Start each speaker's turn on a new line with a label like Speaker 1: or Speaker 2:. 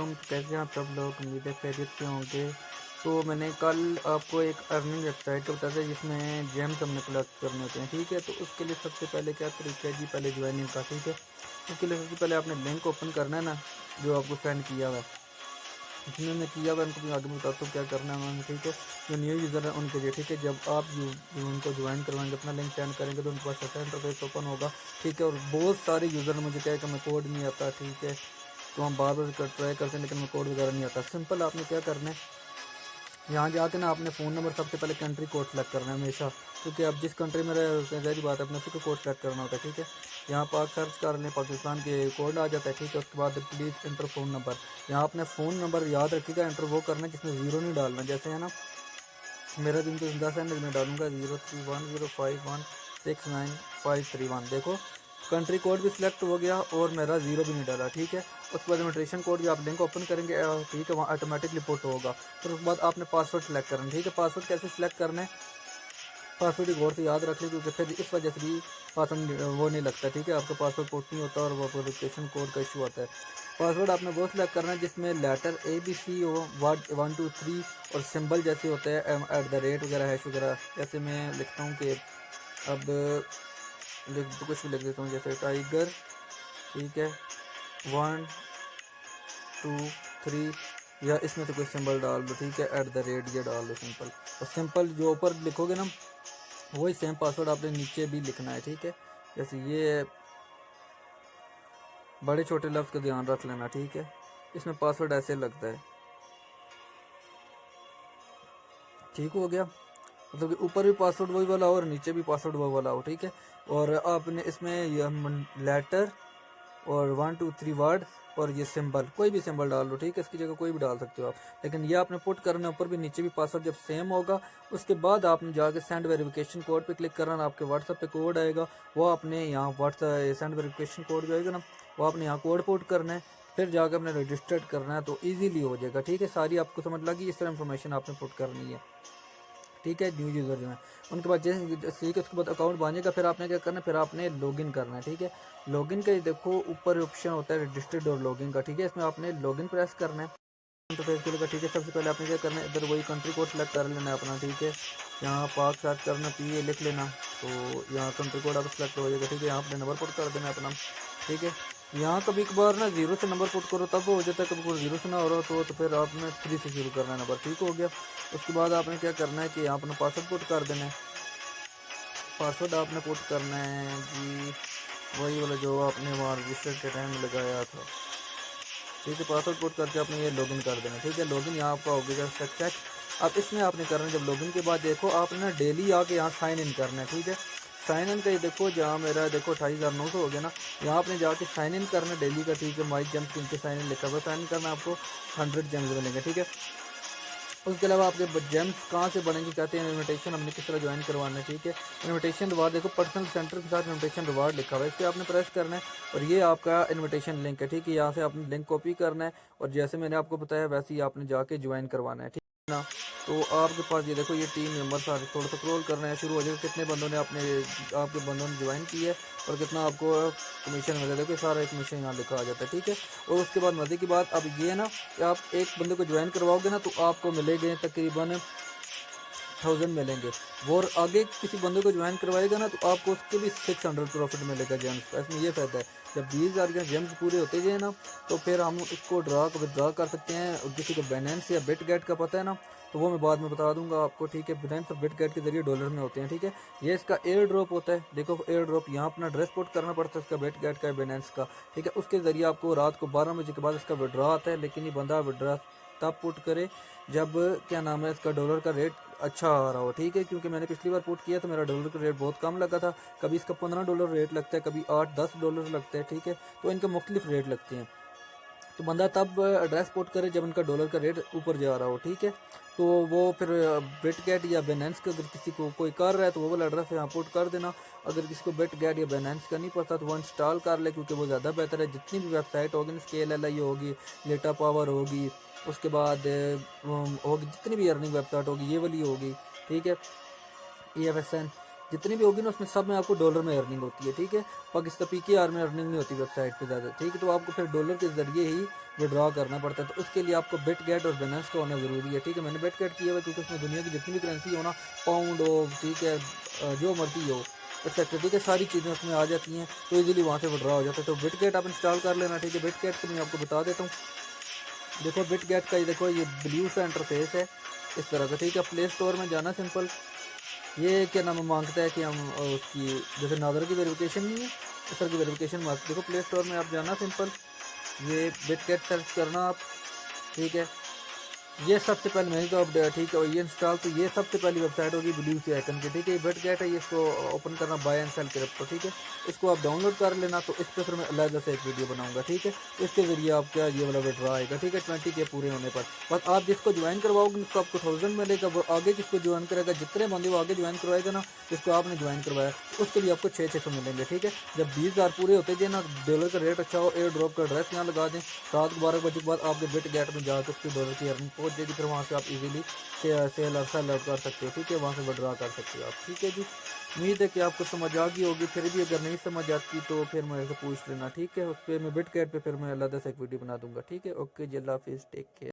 Speaker 1: वालेकुम। कैसे हैं आप सब लोग? उम्मीद है खैरियत से होंगे। तो मैंने कल आपको एक अर्निंग वेबसाइट का बताया था जिसमें जेम्स हमने कलेक्ट करने होते हैं, ठीक है। तो उसके लिए सबसे पहले क्या तरीका है जी, पहले ज्वाइनिंग का, ठीक है। उसके लिए सबसे पहले आपने लिंक ओपन करना है ना, जो आपको सेंड किया हुआ है। जिन्होंने मैं किया हुआ है उनको भी आगे मैं बताता हूँ क्या करना है उन्होंने, ठीक है। जो न्यू यूज़र है उनके लिए, ठीक है। जब आप उनको ज्वाइन करवाएंगे, अपना लिंक सेंड करेंगे तो उनके पास ऐसा इंटरफेस ओपन होगा, ठीक है। और बहुत सारे यूज़र ने मुझे कहा कि हमें कोड नहीं आता, ठीक है। तो हम बार बार ट्राई करते हैं लेकिन हमें कोड वगैरह नहीं आता। सिंपल आपने क्या करना है, यहाँ जाके ना आपने फ़ोन नंबर, सबसे पहले कंट्री कोड सेलेक्ट करना है हमेशा, क्योंकि अब जिस कंट्री में रहे जारी बात है अपने उसी को कोड सेलेक्ट करना होता है, ठीक है। यहाँ पाक सर्च कर लें, पाकिस्तान के कोड आ जाता है, ठीक है। उसके बाद प्लीज़ इंटर फ़ोन नंबर, यहाँ अपने फ़ोन नंबर याद रखिएगा, इंटर वो करना है जिसमें ज़ीरो नहीं डालना, जैसे है ना मेरा दिन तो 10 है, मैं डालूंगा 0310569531। देखो कंट्री कोड भी सिलेक्ट हो गया और मेरा ज़ीरो भी नहीं डाला, ठीक है। उसके बाद इन्विटेशन कोड जो आप लिंक ओपन करेंगे, ठीक है, वहाँ ऑटोमेटिकली पुट होगा। फिर उसके बाद आपने पासवर्ड सेलेक्ट करना है, ठीक है। पासवर्ड कैसे सिलेक्ट करना है, पासवर्ड गौर से याद रख लें, क्योंकि फिर इस वजह से भी पासवर्ड वो नहीं लगता, ठीक है। आपका पासवर्ड पुट नहीं होता और वो वेरिफिकेशन कोड का इशू आता है। पासवर्ड आपने वो सिलेक्ट करना है जिसमें लेटर ABC हो, वर्ड 1 2 3 और सिंबल जैसे होते हैं @ वगैरह, हैश वगैरह। जैसे मैं लिखता हूँ कि अब कुछ भी लिख देता हूँ, जैसे टाइगर, ठीक है, 1 2 3, या इसमें तो कोई सिंबल डाल दो, ठीक है, @ ये डाल दो सिंपल। और सिंपल जो ऊपर लिखोगे ना वही सेम पासवर्ड आपने नीचे भी लिखना है, ठीक है। जैसे ये बड़े छोटे लफ्ज़ का ध्यान रख लेना, ठीक है। इसमें पासवर्ड ऐसे लगता है, ठीक हो गया। मतलब कि ऊपर भी पासवर्ड वही वाला हो और नीचे भी पासवर्ड वही वाला हो, ठीक है। और आपने इसमें लेटर और 1 2 3 वर्ड और ये सिंबल, कोई भी सिंबल डाल लो, ठीक है। इसकी जगह कोई भी डाल सकते हो आप, लेकिन ये आपने पुट करना है ऊपर भी नीचे भी पासवर्ड जब सेम होगा। उसके बाद आपने जाके सेंड वेरिफिकेशन कोड पे क्लिक करना, आपके व्हाट्सएप पे कोड आएगा, वो आपने यहाँ व्हाट्सएप सेंड वेरिफिकेशन कोड जो आएगा ना, वो आपने यहाँ कोड पुट करना है। फिर जाकर अपने रजिस्टर्ड करना है तो ईजिली हो जाएगा, ठीक है। सारी आपको समझ लगी, इस तरह इन्फॉर्मेशन आपने पुट करनी है, ठीक है। न्यू यूज़र जो है उनके बाद जैसे ठीक है, उसके बाद अकाउंट बनेगा। फिर आपने क्या करना है, फिर आपने लॉगिन करना है, ठीक है। लॉगिन का देखो ऊपर ऑप्शन होता है रजिस्टर्ड और लॉगिन का, ठीक है। इसमें आपने लॉगिन प्रेस करना है इंटरफेस के लिए, ठीक है। सबसे पहले आपने क्या करना है, इधर वही कंट्री कोड सेलेक्ट कर लेना है अपना, ठीक है। यहाँ पाक सर्च करना, PA लिख लेना, तो यहाँ कंट्री कोड आपका सेलेक्ट हो जाएगा, ठीक है। यहाँ अपने नंबर पुट कर देना अपना, ठीक है। यहाँ कभी कभार ना जीरो से नंबर पुट करो तब हो जाता है, कभी कभी जीरो से ना हो रहा तो फिर आपने 3 से शुरू करना है नंबर, ठीक हो गया। उसके बाद आपने क्या करना है कि यहाँ अपना पासवर्ड पुट कर देना है। पासवर्ड आपने पुट करना है जी वही वाला जो आपने वहाँ रजिस्टर के टाइम में लगाया था, ठीक है। पासवर्ड पुट करके आपने ये लॉगिन कर देना, ठीक है। लॉगिन यहाँ आपका हो गया सक्सेस। अब इसमें आपने करना है, जब लॉगिन के बाद देखो आपने ना डेली आके यहाँ साइन इन करना है, ठीक है। साइन इन का ये देखो, जहाँ मेरा देखो 28,900 हो गया ना, यहाँ आपने जाके साइन इन करना है डेली का, ठीक है। माई जेम्स के नीचे साइन इन लिखा हुआ, साइन इन करना आपको 100 जेम्स मिलेंगे, ठीक है। उसके अलावा आपके जेम्स कहाँ से बढ़ेंगे, कहते हैं इन्विटेशन हमने किस तरह ज्वाइन करवाना है, ठीक है। इन्विटेशन रिवार्ड देखो, पर्सनल सेंटर के साथ इन्विटेशन रिवार्ड लिखा हुआ है, इस पर आपने प्रेस करना है और ये आपका इन्विटेशन लिंक है, ठीक है। यहाँ से आपने लिंक कॉपी करना है और जैसे मैंने आपको बताया वैसे ही आपने जाके ज्वाइन करवाना है, ठीक है ना। तो आपके पास ये देखो ये टीम मेंबर सारे थोड़ा सा स्क्रॉल करना है, शुरू हो जाएगा कितने बंदों ने आपके बंदों ने ज्वाइन की है और कितना आपको कमीशन मिला। देखो सारा कमीशन यहाँ लिखा आ जाता है, ठीक है। और उसके बाद मज़े की बात अब ये ना कि आप एक बंदे को ज्वाइन करवाओगे ना तो आपको मिलेंगे तकरीबन 1000 मिलेंगे। वो और आगे किसी बंदे को ज्वाइन करवाएगा ना तो आपको उसके भी 600 प्रॉफिट मिलेगा जेम्स का। इसमें ये फ़ायदा है, जब 20,000 के जेम्स पूरे होते जाए ना तो फिर हम इसको विड्रा कर सकते हैं। और किसी को बैलेंस या बिटगेट का पता है ना, तो वो मैं बाद में बता दूंगा आपको, ठीक है। बैलेंस और बिटगेट के जरिए डॉलर में होते हैं, ठीक है। ये इसका एयर ड्रॉप होता है, देखो एयर ड्रॉप यहाँ अपना ड्रेस पोर्ट करना पड़ता है इसका बिटगेट का, बैलेंस का, ठीक है। उसके ज़रिए आपको रात को 12 बजे के बाद इसका विड्रा आता है, लेकिन ये बंदा विड्रा तब पुट करे जब क्या नाम है इसका डॉलर का रेट अच्छा आ रहा हो, ठीक है। क्योंकि मैंने पिछली बार पुट किया तो मेरा डॉलर का रेट बहुत कम लगा था, कभी इसका $15 रेट लगता है, कभी $8-10 लगता है, ठीक है। तो इनके मुख्तलिफ रेट लगते हैं। तो बंदा तब एड्रेस पुट करे जब इनका डॉलर का रेट ऊपर जा रहा हो, ठीक है। तो वो फिर बिटगेट या बैलेंस का अगर किसी को कोई कर रहा है तो वो वाला एड्रेस यहाँ पुट कर देना। अगर किसी को बिटगेट या बैलेंस का नहीं पता तो वो इंस्टॉल कर ले, क्योंकि वो ज़्यादा बेहतर है। जितनी भी वेबसाइट होगी ना, ScaleLI होगी, लेटा पावर होगी, उसके बाद होगी जितनी भी अर्निंग वेबसाइट होगी ये वाली होगी, ठीक है, EFSN, जितनी भी होगी ना उसमें सब में आपको डॉलर में अर्निंग होती है, ठीक है। पाकिस्तान PKR में अर्निंग नहीं होती वेबसाइट पे ज़्यादा, ठीक है। तो आपको फिर डॉलर के ज़रिए ही विड्रॉ करना पड़ता है, तो उसके लिए आपको बिटगेट और बाइनेंस का होना ज़रूरी है, ठीक है। मैंने बिटगेट किया हुआ क्योंकि उसमें दुनिया की जितनी भी करेंसी हो ना, पाउंड हो, ठीक है, जो मर्जी हो, एक्सेट्रा, ठीक है, सारी चीज़ें उसमें आ जाती हैं, तो इजीली वहाँ से विड्रॉ हो जाता है। तो बिटगेट आप इंस्टॉल कर लेना, ठीक है। बिटगेट को मैं आपको बता देता हूँ। देखो बिटगेट का ये देखो, ये ब्लू सा इंटरफेस है इस तरह का, ठीक है। प्ले स्टोर में जाना सिंपल, ये क्या नाम मांगता है कि हम उसकी जैसे नादर की वेरिफिकेशन नहीं है, इस तरह की वेरिफिकेशन मांगती है। देखो प्ले स्टोर में आप जाना सिंपल, ये बिटगेट सर्च करना आप, ठीक है। ये सबसे पहले मैंने तो अपडेट, ठीक है, ये इंस्टॉल, तो ये सबसे पहली वेबसाइट होगी ब्लू सी आइकन की, ठीक है। ये बिटगेट है, ये इसको ओपन करना, बाय एंड सेल क्रिप्टो, ठीक है। इसको आप डाउनलोड कर लेना, तो इस पर फिर मैं अलग से एक वीडियो बनाऊंगा, ठीक है। तो इसके जरिए आपका ये वाला विड्रॉ आएगा, ठीक है, 20 के पूरे होने पर। बस आप जिसको ज्वाइन करवाओगे उसको आपको 1000 मिलेगा, वो आगे किसको ज्वाइन करेगा, जितने बंदे वो आगे ज्वाइन करवाएगा ना, जिसको आपने ज्वाइन करवाया, उसके लिए आपको 600 मिलेंगे, ठीक है। जब 20,000 पूरे होते गए ना, डॉलर का रेट अच्छा हो, एयर ड्रॉप का एड्रेस यहाँ लगा दें, रात को 12 बजे के बाद आपके बिटगेट में जाकर उसकी डॉलर की अर्निंग पहुँच जाएगी, फिर वहाँ से आप इजीली सेल और सेल आउट कर सकते हो, ठीक है, वहाँ से विड्रॉ कर सकते हो आप, ठीक है जी। उम्मीद है कि आपको समझ आ गई होगी, फिर भी अगर नहीं समझ आती तो फिर मेरे से पूछ लेना, ठीक है। उस पर मैं बिटगेट पे फिर मैं अलग से एक वीडियो बना दूंगा, ठीक है। ओके जी, अल्लाह हाफिज़, टेक केयर।